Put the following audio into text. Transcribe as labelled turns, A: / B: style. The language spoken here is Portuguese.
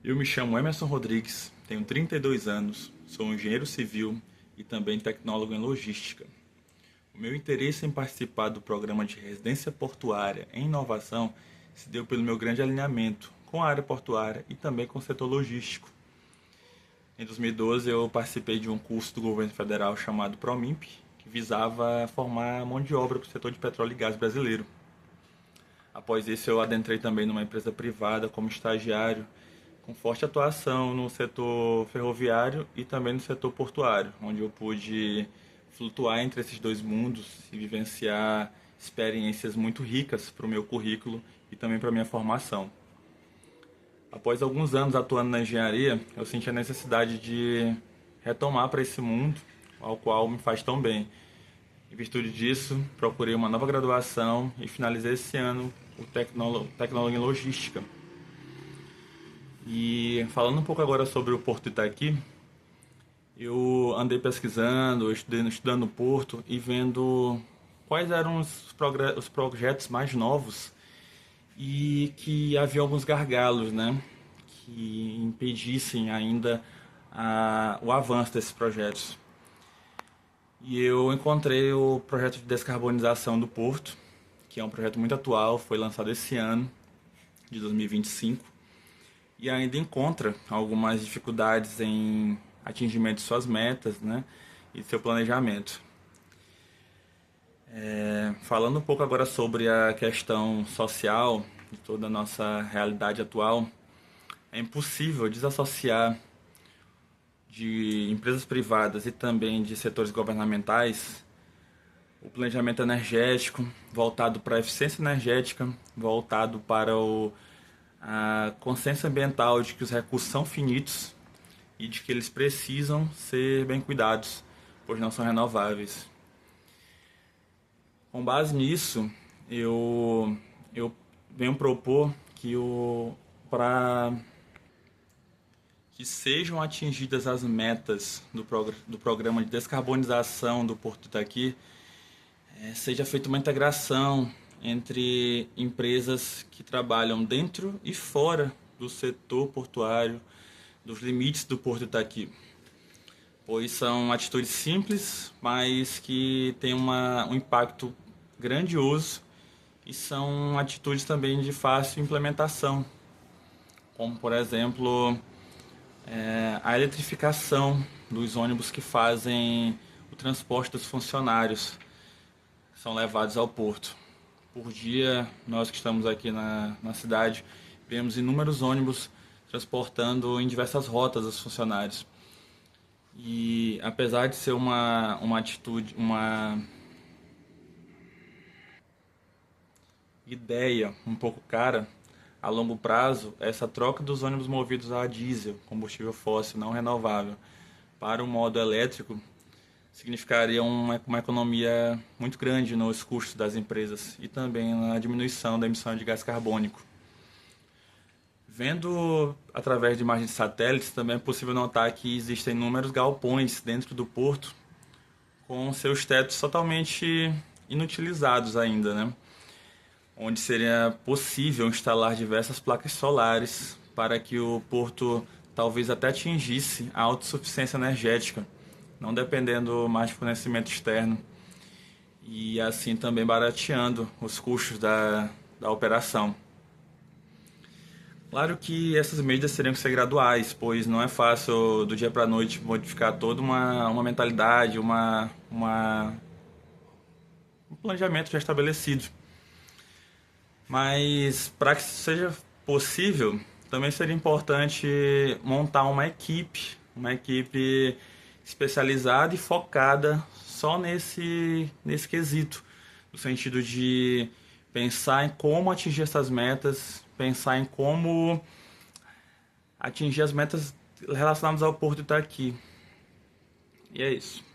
A: Eu me chamo Emerson Rodrigues, tenho 32 anos, sou engenheiro civil e também tecnólogo em logística. O meu interesse em participar do programa de residência portuária em inovação se deu pelo meu grande alinhamento com a área portuária e também com o setor logístico. Em 2012 eu participei de um curso do governo federal chamado PROMIMP, que visava formar mão de obra para o setor de petróleo e gás brasileiro. Após isso eu adentrei também numa empresa privada como estagiário, com forte atuação no setor ferroviário e também no setor portuário, onde eu pude flutuar entre esses dois mundos e vivenciar experiências muito ricas para o meu currículo e também para a minha formação. Após alguns anos atuando na engenharia, eu senti a necessidade de retomar para esse mundo ao qual me faz tão bem. Em virtude disso, procurei uma nova graduação e finalizei esse ano o tecnólogo em logística. E falando um pouco agora sobre o Porto Itaqui, eu andei pesquisando, estudando o Porto e vendo quais eram os projetos mais novos e que havia alguns gargalos, né, que impedissem ainda o avanço desses projetos. E eu encontrei o projeto de descarbonização do Porto, que é um projeto muito atual, foi lançado esse ano, de 2025, e ainda encontra algumas dificuldades em atingimento de suas metas, né, e seu planejamento. Falando um pouco agora sobre a questão social de toda a nossa realidade atual, é impossível desassociar de empresas privadas e também de setores governamentais o planejamento energético voltado para a eficiência energética, voltado para a consciência ambiental de que os recursos são finitos e de que eles precisam ser bem cuidados, pois não são renováveis. Com base nisso, eu venho propor para que sejam atingidas as metas do programa de descarbonização do Porto Itaqui, seja feita uma integração entre empresas que trabalham dentro e fora do setor portuário, dos limites do Porto Itaqui, pois são atitudes simples, mas que têm um impacto grandioso e são atitudes também de fácil implementação, como por exemplo a eletrificação dos ônibus que fazem o transporte dos funcionários que são levados ao porto. Por dia, nós que estamos aqui na cidade, vemos inúmeros ônibus transportando em diversas rotas os funcionários. E apesar de ser uma ideia um pouco cara, a longo prazo, essa troca dos ônibus movidos a diesel, combustível fóssil não renovável, para o modo elétrico, significaria uma economia muito grande nos custos das empresas e também na diminuição da emissão de gás carbônico. Vendo através de imagens de satélites, também é possível notar que existem inúmeros galpões dentro do porto com seus tetos totalmente inutilizados ainda, né? Onde seria possível instalar diversas placas solares para que o porto talvez até atingisse a autossuficiência energética, não dependendo mais de fornecimento externo, e assim também barateando os custos da operação. Claro que essas medidas teriam que ser graduais, pois não é fácil do dia para a noite modificar toda uma mentalidade, um planejamento já estabelecido. Mas para que isso seja possível, também seria importante montar uma equipe especializada e focada só nesse quesito, no sentido de pensar em como atingir essas metas, pensar em como atingir as metas relacionadas ao Porto Itaqui. E é isso.